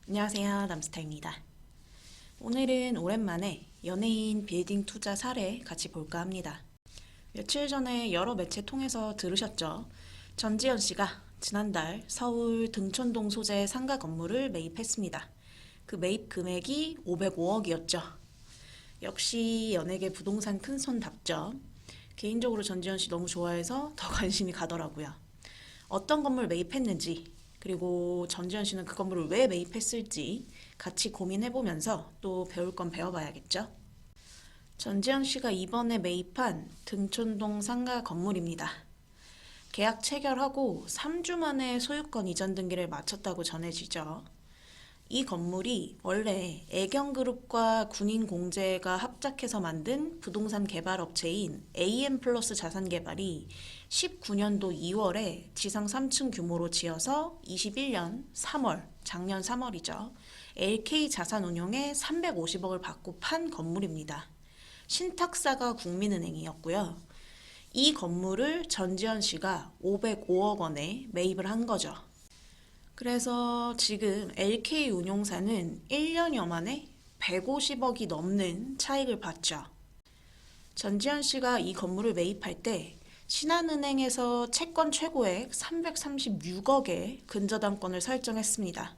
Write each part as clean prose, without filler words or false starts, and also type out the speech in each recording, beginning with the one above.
안녕하세요. 남스타입니다. 오늘은 오랜만에 연예인 빌딩 투자 사례 같이 볼까 합니다. 며칠 전에 여러 매체 통해서 들으셨죠? 전지현 씨가 지난달 서울 등촌동 소재 상가 건물을 매입했습니다. 그 매입 금액이 505억이었죠. 역시 연예계 부동산 큰손답죠. 개인적으로 전지현 씨 너무 좋아해서 더 관심이 가더라고요. 어떤 건물 매입했는지, 그리고 전지현 씨는 그 건물을 왜 매입했을지 같이 고민해보면서 또 배울 건 배워봐야겠죠. 전지현 씨가 이번에 매입한 등촌동 상가 건물입니다. 계약 체결하고 3주 만에 소유권 이전 등기를 마쳤다고 전해지죠. 이 건물이 원래 애경그룹과 군인공제가 합작해서 만든 부동산 개발 업체인 AM플러스 자산개발이 19년도 2월에 지상 3층 규모로 지어서 21년 3월, 작년 3월이죠. LK자산운용에 350억을 받고 판 건물입니다. 신탁사가 국민은행이었고요. 이 건물을 전지현 씨가 505억 원에 매입을 한 거죠. 그래서 지금 LK운용사는 1년여 만에 150억이 넘는 차익을 봤죠. 전지현 씨가 이 건물을 매입할 때 신한은행에서 채권 최고액 336억의 근저당권을 설정했습니다.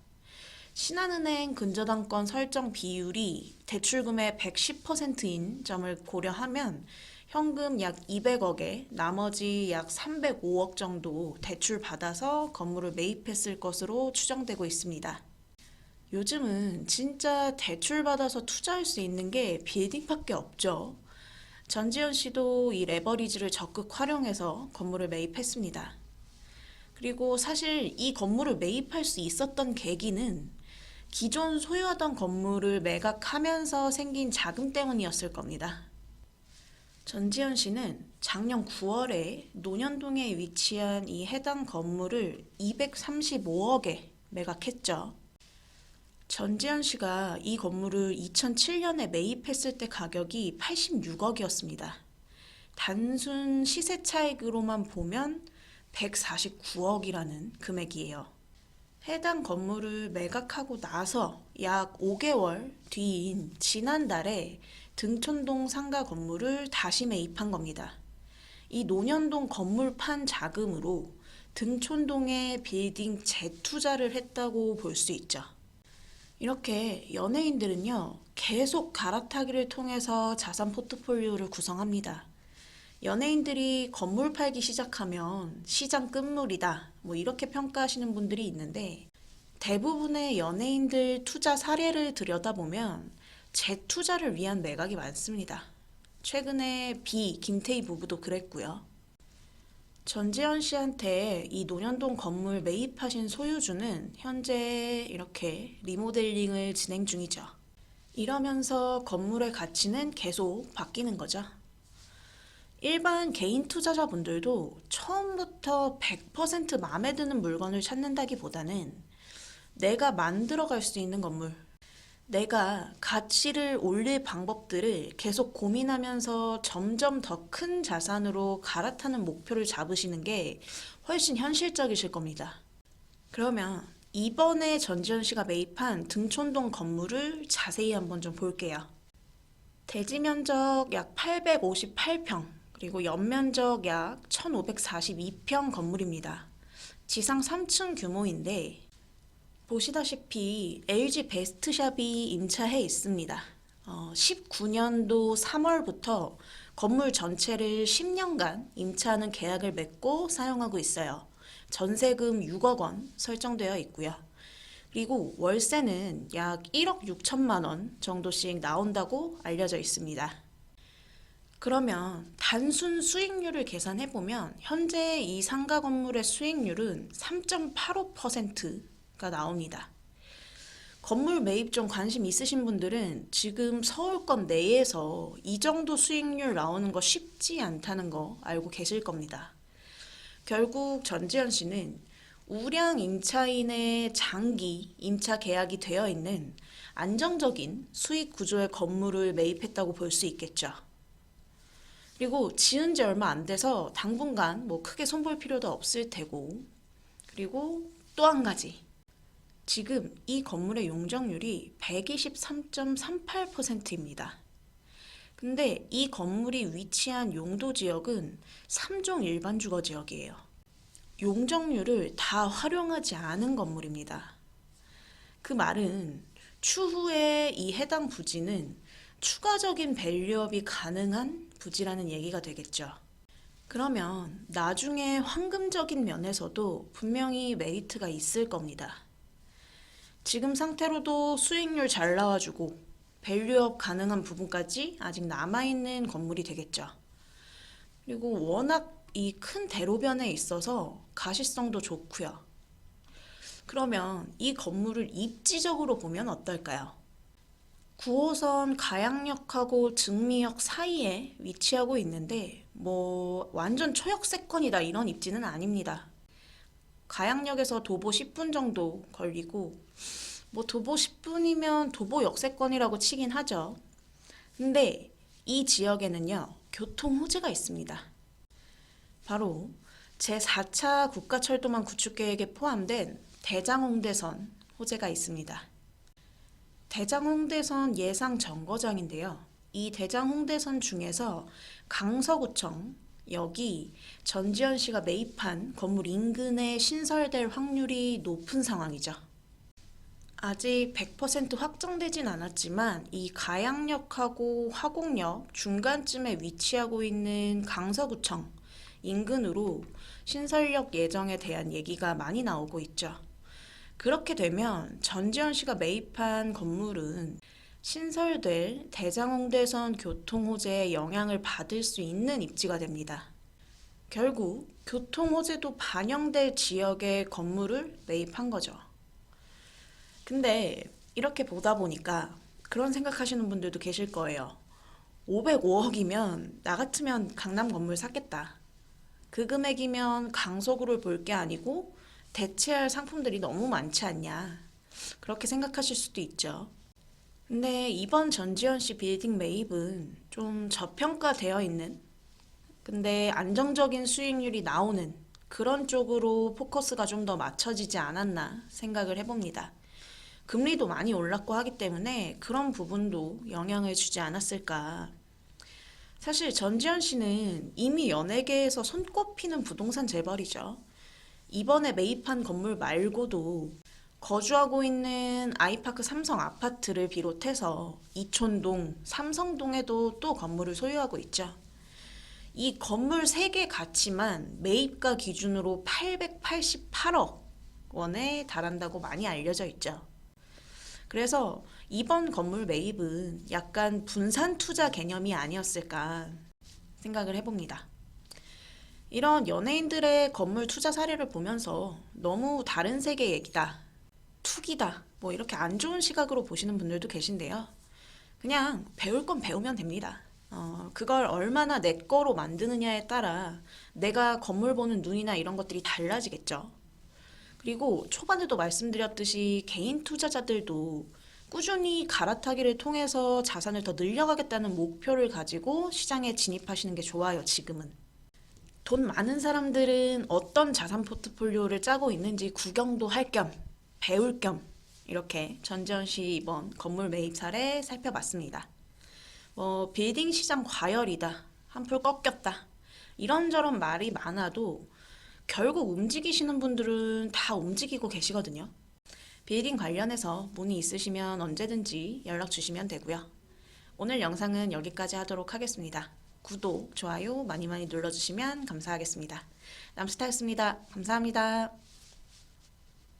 신한은행 근저당권 설정 비율이 대출금의 110%인 점을 고려하면 현금 약 200억에 나머지 약 305억 정도 대출 받아서 건물을 매입했을 것으로 추정되고 있습니다. 요즘은 진짜 대출 받아서 투자할 수 있는 게 빌딩밖에 없죠. 전지현 씨도 이 레버리지를 적극 활용해서 건물을 매입했습니다. 그리고 사실 이 건물을 매입할 수 있었던 계기는 기존 소유하던 건물을 매각하면서 생긴 자금 때문이었을 겁니다. 전지현 씨는 작년 9월에 논현동에 위치한 이 해당 건물을 235억에 매각했죠. 전지현 씨가 이 건물을 2007년에 매입했을 때 가격이 86억이었습니다. 단순 시세 차익으로만 보면 149억이라는 금액이에요. 해당 건물을 매각하고 나서 약 5개월 뒤인 지난달에 등촌동 상가 건물을 다시 매입한 겁니다. 이 논현동 건물 판 자금으로 등촌동에 빌딩 재투자를 했다고 볼 수 있죠. 이렇게 연예인들은요, 계속 갈아타기를 통해서 자산 포트폴리오를 구성합니다. 연예인들이 건물 팔기 시작하면 시장 끝물이다, 이렇게 평가하시는 분들이 있는데, 대부분의 연예인들 투자 사례를 들여다보면 재투자를 위한 매각이 많습니다. 최근에 김태희 부부도 그랬고요. 전지현 씨한테 이 논현동 건물 매입하신 소유주는 현재 이렇게 리모델링을 진행 중이죠. 이러면서 건물의 가치는 계속 바뀌는 거죠. 일반 개인 투자자분들도 처음부터 100% 마음에 드는 물건을 찾는다기보다는 내가 만들어갈 수 있는 건물, 내가 가치를 올릴 방법들을 계속 고민하면서 점점 더 큰 자산으로 갈아타는 목표를 잡으시는 게 훨씬 현실적이실 겁니다. 그러면 이번에 전지현 씨가 매입한 등촌동 건물을 자세히 한번 좀 볼게요. 대지 면적 약 858평, 그리고 연면적 약 1542평 건물입니다. 지상 3층 규모인데 보시다시피 LG 베스트샵이 임차해 있습니다. 19년도 3월부터 건물 전체를 10년간 임차하는 계약을 맺고 사용하고 있어요. 전세금 6억 원 설정되어 있고요. 그리고 월세는 약 1억 6천만 원 정도씩 나온다고 알려져 있습니다. 그러면 단순 수익률을 계산해보면 현재 이 상가 건물의 수익률은 3.85%가 나옵니다. 건물 매입 좀 관심 있으신 분들은 지금 서울권 내에서 이 정도 수익률 나오는 거 쉽지 않다는 거 알고 계실 겁니다. 결국 전지현 씨는 우량 임차인의 장기 임차 계약이 되어 있는 안정적인 수익 구조의 건물을 매입했다고 볼 수 있겠죠. 그리고 지은 지 얼마 안 돼서 당분간 크게 손볼 필요도 없을 테고, 그리고 또 한 가지, 지금 이 건물의 용적률이 123.38%입니다. 근데 이 건물이 위치한 용도 지역은 3종 일반 주거 지역이에요. 용적률을 다 활용하지 않은 건물입니다. 그 말은 추후에 이 해당 부지는 추가적인 밸류업이 가능한 부지라는 얘기가 되겠죠. 그러면 나중에 황금적인 면에서도 분명히 메리트가 있을 겁니다. 지금 상태로도 수익률 잘 나와주고 밸류업 가능한 부분까지 아직 남아있는 건물이 되겠죠. 그리고 워낙 이 큰 대로변에 있어서 가시성도 좋고요. 그러면 이 건물을 입지적으로 보면 어떨까요? 9호선 가양역하고 증미역 사이에 위치하고 있는데 완전 초역세권이다 이런 입지는 아닙니다. 가양역에서 도보 10분 정도 걸리고 도보 10분이면 도보 역세권이라고 치긴 하죠. 근데 이 지역에는요, 교통 호재가 있습니다. 바로 제4차 국가철도망 구축계획에 포함된 대장홍대선 호재가 있습니다. 대장홍대선 예상 정거장인데요. 이 대장홍대선 중에서 강서구청, 여기 전지현 씨가 매입한 건물 인근에 신설될 확률이 높은 상황이죠. 아직 100% 확정되진 않았지만 이 가양역하고 화곡역 중간쯤에 위치하고 있는 강서구청 인근으로 신설역 예정에 대한 얘기가 많이 나오고 있죠. 그렇게 되면 전지현 씨가 매입한 건물은 신설될 대장홍대선 교통호재에 영향을 받을 수 있는 입지가 됩니다. 결국 교통호재도 반영될 지역의 건물을 매입한 거죠. 근데 이렇게 보다 보니까 그런 생각하시는 분들도 계실 거예요. 505억이면 나 같으면 강남 건물 샀겠다. 그 금액이면 강서구를 볼 게 아니고 대체할 상품들이 너무 많지 않냐. 그렇게 생각하실 수도 있죠. 근데 이번 전지현 씨 빌딩 매입은 좀 저평가되어 있는, 근데 안정적인 수익률이 나오는 그런 쪽으로 포커스가 좀 더 맞춰지지 않았나 생각을 해봅니다. 금리도 많이 올랐고 하기 때문에 그런 부분도 영향을 주지 않았을까. 사실 전지현 씨는 이미 연예계에서 손꼽히는 부동산 재벌이죠. 이번에 매입한 건물 말고도 거주하고 있는 아이파크 삼성 아파트를 비롯해서 이촌동, 삼성동에도 또 건물을 소유하고 있죠. 이 건물 3개 가치만 매입가 기준으로 888억 원에 달한다고 많이 알려져 있죠. 그래서 이번 건물 매입은 약간 분산 투자 개념이 아니었을까 생각을 해봅니다. 이런 연예인들의 건물 투자 사례를 보면서 너무 다른 세계 얘기다, 투기다, 이렇게 안 좋은 시각으로 보시는 분들도 계신데요. 그냥 배울 건 배우면 됩니다. 그걸 얼마나 내 거로 만드느냐에 따라 내가 건물 보는 눈이나 이런 것들이 달라지겠죠. 그리고 초반에도 말씀드렸듯이 개인 투자자들도 꾸준히 갈아타기를 통해서 자산을 더 늘려가겠다는 목표를 가지고 시장에 진입하시는 게 좋아요, 지금은. 돈 많은 사람들은 어떤 자산 포트폴리오를 짜고 있는지 구경도 할 겸, 배울 겸 이렇게 전지현 씨 이번 건물 매입 사례 살펴봤습니다. 빌딩 시장 과열이다, 한풀 꺾였다, 이런저런 말이 많아도 결국 움직이시는 분들은 다 움직이고 계시거든요. 빌딩 관련해서 문의 있으시면 언제든지 연락 주시면 되고요. 오늘 영상은 여기까지 하도록 하겠습니다. 구독, 좋아요 많이 많이 눌러주시면 감사하겠습니다. 남스타였습니다. 감사합니다.